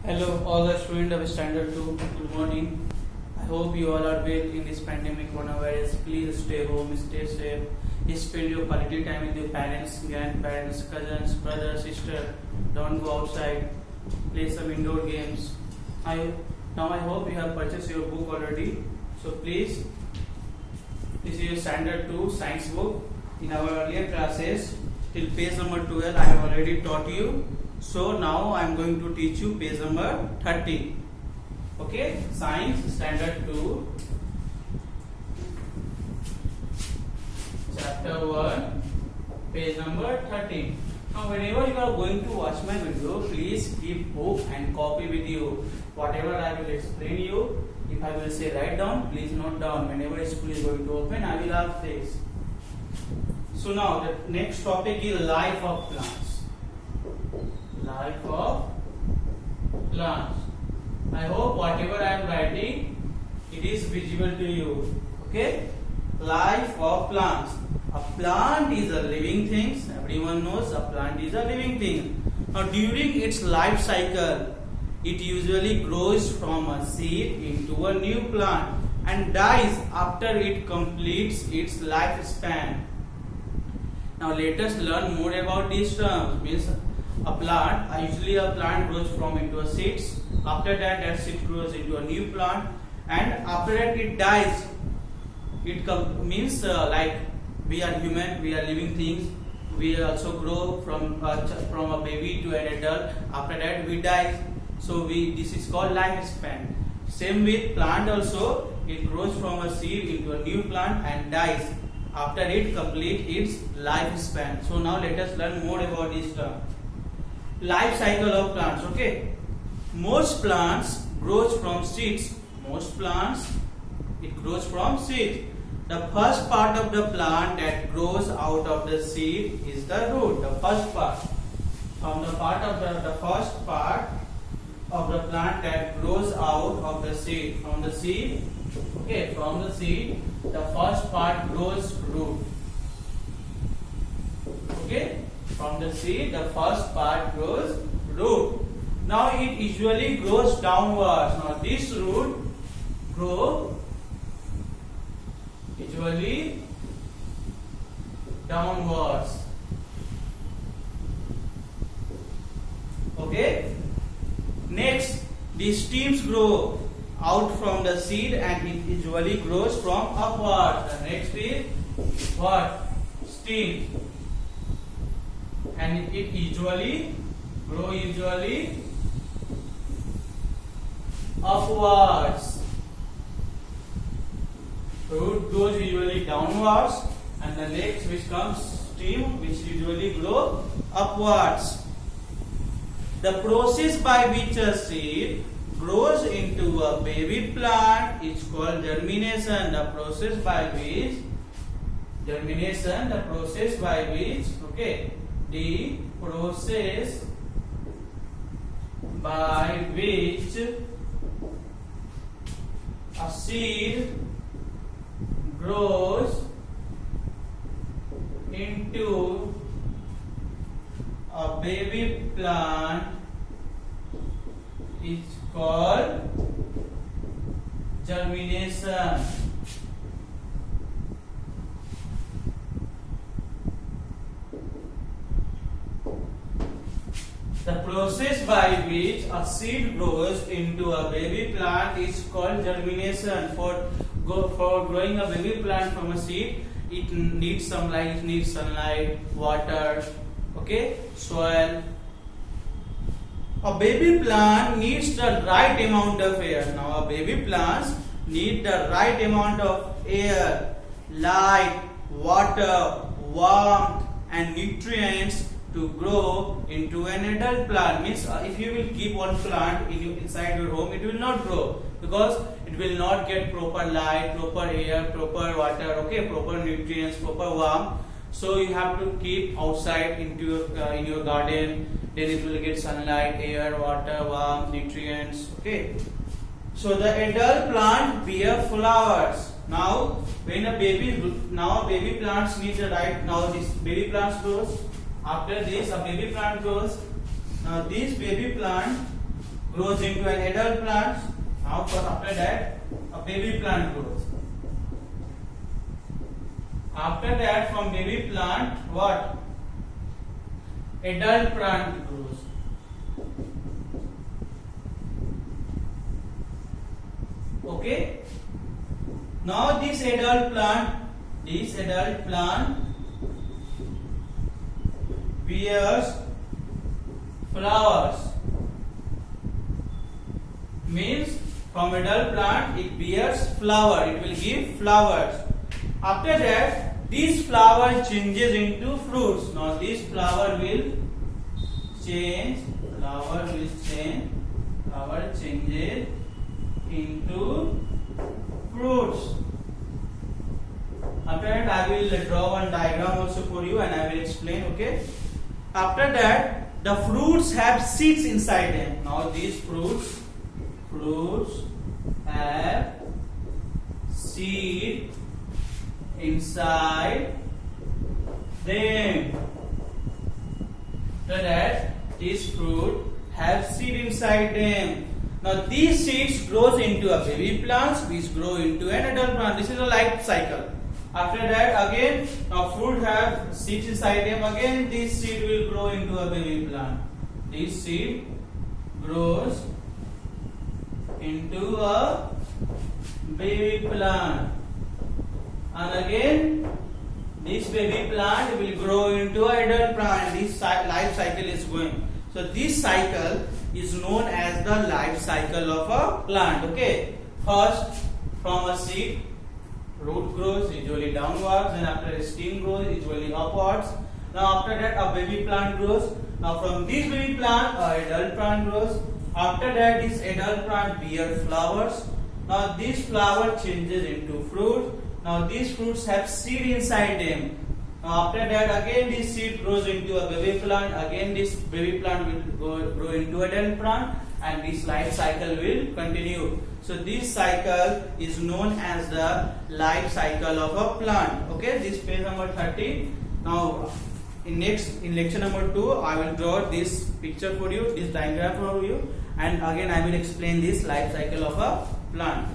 Hello, all the students of Standard 2. Good morning. I hope you all are well in this pandemic coronavirus. Please stay home, stay safe. Spend your quality time with your parents, grandparents, cousins, brothers, sister. Don't go outside. Play some indoor games. I hope you have purchased your book already. So please, this is your Standard 2 science book. In our earlier classes, till page number 12, I have already taught you. So now I am going to teach you page number 30. Okay, Science Standard 2, Chapter 1, page number 30. Now whenever you are going to watch my video, please keep book and copy with you. Whatever I will explain you, if I will say write down, please note down. Whenever school is going to open, I will ask this. So now the next topic is life of plants. Life of plants. I hope whatever I am writing, it is visible to you. Okay? Life of plants. A plant is a living thing. Everyone knows a plant is a living thing. Now during its life cycle, it usually grows from a seed into a new plant and dies after it completes its lifespan. Now let us learn more about these terms. Means a plant, usually a plant grows from into a seeds. After that seed grows into a new plant, and after that it dies. It means like we are human, we are living things. We also grow from a baby to an adult. After that we die. So this is called lifespan. Same with plant also. It grows from a seed into a new plant and dies after it completes its lifespan. So now let us learn more about this term. Life cycle of plants. Okay, most plants grows from seeds. Most plants, it grows from seeds. The first part of the plant that grows out of the seed is the root. The first part, from the part of the first part of the plant that grows out of the seed. From the seed, okay, from the seed, the first part grows root. Okay. From the seed, the first part grows root. Now it usually grows downwards. Now this root grows usually downwards. Okay. Next, the stems grow out from the seed and it usually grows from upwards. The next is what? Stem. And it usually upwards. Root goes usually downwards, and the next which comes stem, which usually grow upwards. The process by which a seed grows into a baby plant is called germination. The process by which germination, the process by which, okay, the process by which a seed grows into a baby plant is called germination. The process by which a seed grows into a baby plant is called germination. For growing a baby plant from a seed, it needs sunlight, water, okay, soil. A baby plant needs the right amount of air. Now a baby plants need the right amount of air, light, water, warmth and nutrients to grow into an adult plant. Means if you will keep one plant inside your home, it will not grow because it will not get proper light, proper air, proper water, okay, proper nutrients, proper warmth. So you have to keep outside into in your garden. Then it will get sunlight, air, water, warmth, nutrients. Okay. So the adult plant bear flowers. Now when a baby plants need the right. Now this baby plants grows. After this, a baby plant grows. Now this baby plant grows into an adult plant. Now after that a baby plant grows. After that from baby plant what? Adult plant grows. Okay. Now this adult plant bears flowers. Means from adult plant it bears flower. It will give flowers. After that, this flower changes into fruits. Now this flower changes into fruits. After that, I will draw one diagram also for you and I will explain. Okay. After that, the fruits have seeds inside them. Now these fruits have seed inside them. So that this fruit have seed inside them. Now these seeds grows into a baby plant, which grow into an adult plant. This is a life cycle. After that again, now fruit have seeds inside them. Again this seed will grow into a baby plant. This seed grows into a baby plant. And again this baby plant will grow into an adult plant. This life cycle is going. So this cycle is known as the life cycle of a plant. Okay. First from a seed, root grows usually downwards, and after a stem grows usually upwards. Now after that a baby plant grows. Now from this baby plant an adult plant grows. After that this adult plant bears flowers. Now this flower changes into fruit. Now these fruits have seed inside them. Now after that again this seed grows into a baby plant. Again this baby plant will grow into adult plant, and this life cycle will continue. So this cycle is known as the life cycle of a plant. Okay, this page number 30. Now in lecture number 2 I will draw this picture for you, this diagram for you, and again I will explain this life cycle of a plant.